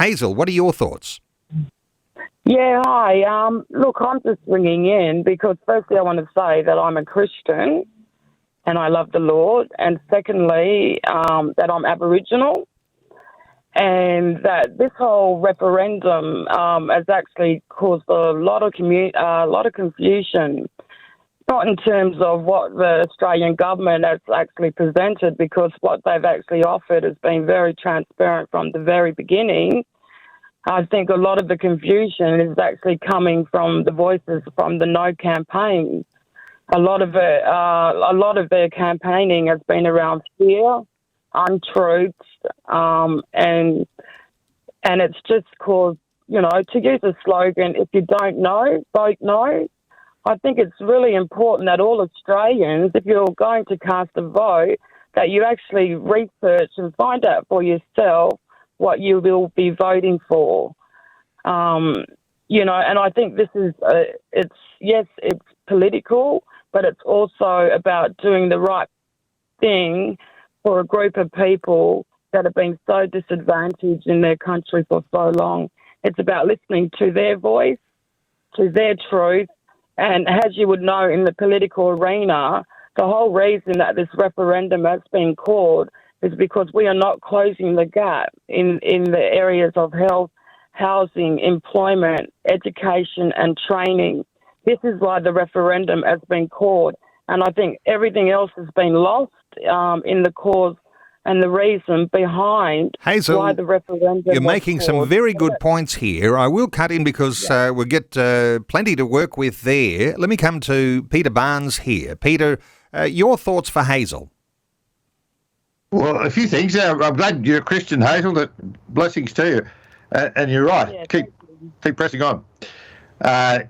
Hazel, what are your thoughts? Yeah, hi. Look, I'm just ringing in because firstly I want to say that I'm a Christian and I love the Lord, and secondly that I'm Aboriginal, and that this whole referendum has actually caused a lot of confusion, not in terms of what the Australian government has actually presented, because what they've actually offered has been very transparent from the very beginning. I think a lot of the confusion is actually coming from the voices from the No campaign. A lot of their campaigning has been around fear, untruths, and it's just caused, to use a slogan, if you don't know, vote no. I think it's really important that all Australians, if you're going to cast a vote, that you actually research and find out for yourself what you will be voting for. And I think this is, it's political, but it's also about doing the right thing for a group of people that have been so disadvantaged in their country for so long. It's about listening to their voice, to their truth, and as you would know, in the political arena, the whole reason that this referendum has been called is because we are not closing the gap in the areas of health, housing, employment, education and training. This is why the referendum has been called. And I think everything else has been lost in the cause and the reason behind Hazel, why the referendum you're making called. some very good points here. I will cut in because we'll get plenty to work with there. Let me come to Peter Barnes here. Peter, your thoughts for Hazel? Well, a few things. I'm glad you're a Christian, Hazel. That blessings to you. And you're right. Yeah, keep pressing on. I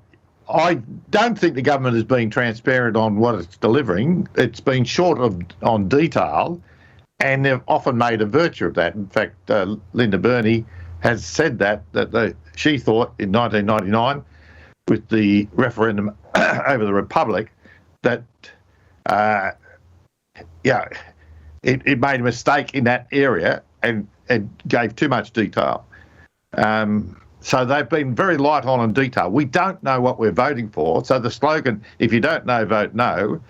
don't think the government is being transparent on what it's delivering. It's been short on detail, and they've often made a virtue of that. In fact, Linda Burney has said that she thought in 1999, with the referendum over the Republic, that it made a mistake in that area and gave too much detail. So they've been very light on detail. We don't know what we're voting for. So the slogan, if you don't know, vote no,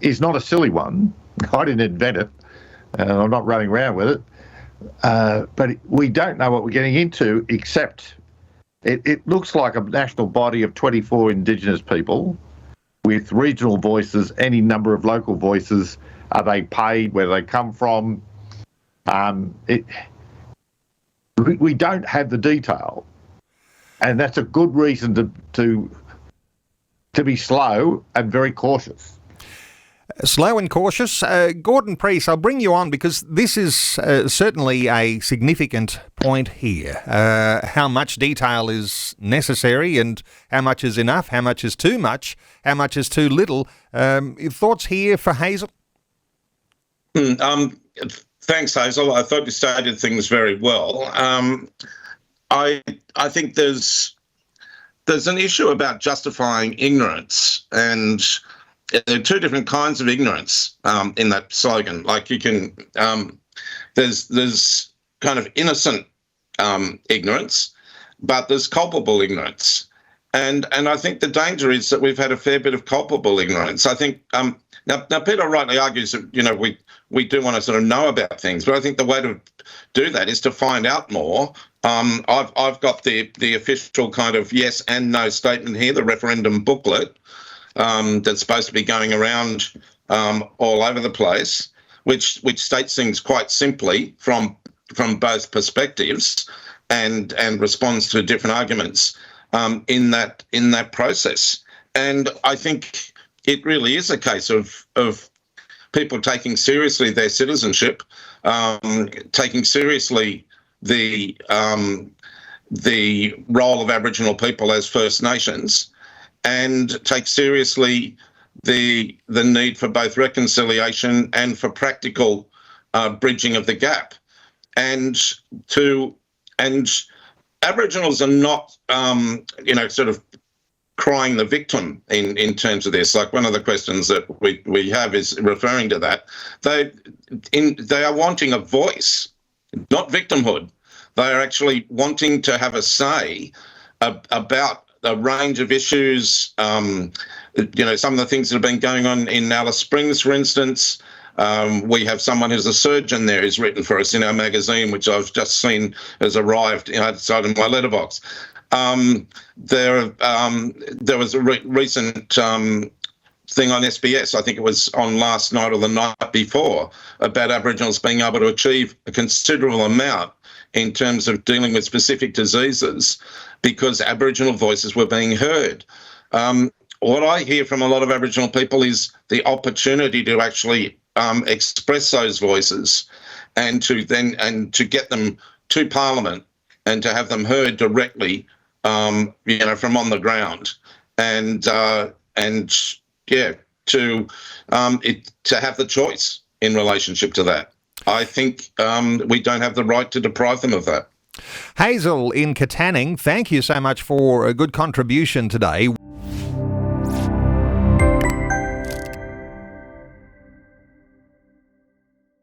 is not a silly one. I didn't invent it. I'm not running around with it. But we don't know what we're getting into, except it looks like a national body of 24 Indigenous people with regional voices, any number of local voices. Are they paid? Where do they come from? We don't have the detail, and that's a good reason to be slow and very cautious. Slow and cautious. Gordon Preece, I'll bring you on because this is certainly a significant point here. How much detail is necessary and how much is enough, how much is too much, how much is too little. Thoughts here for Hazel? Thanks, Hazel. I thought you stated things very well. I think there's an issue about justifying ignorance, and there are two different kinds of ignorance in that slogan. Like you can, there's kind of innocent ignorance, but there's culpable ignorance, and I think the danger is that we've had a fair bit of culpable ignorance. I think now Peter rightly argues that we do want to sort of know about things, but I think the way to do that is to find out more. I've got the official kind of yes and no statement here, the referendum booklet that's supposed to be going around all over the place, which states things quite simply from both perspectives and responds to different arguments in that process. And I think it really is a case of people taking seriously their citizenship, taking seriously the role of Aboriginal people as First Nations, and take seriously the need for both reconciliation and for practical bridging of the gap. And Aboriginals are not, sort of crying the victim in terms of this. Like one of the questions that we have is referring to that. They are wanting a voice, not victimhood. They are actually wanting to have a say about a range of issues. Some of the things that have been going on in Alice Springs, for instance. We have someone who's a surgeon there who's written for us in our magazine, which I've just seen has arrived outside of my letterbox. There was a recent thing on SBS, I think it was on last night or the night before, about Aboriginals being able to achieve a considerable amount in terms of dealing with specific diseases because Aboriginal voices were being heard. What I hear from a lot of Aboriginal people is the opportunity to actually express those voices and to get them to Parliament and to have them heard directly, from on the ground, and to have the choice in relationship to that. I think we don't have the right to deprive them of that. Hazel in Katanning, thank you so much for a good contribution today.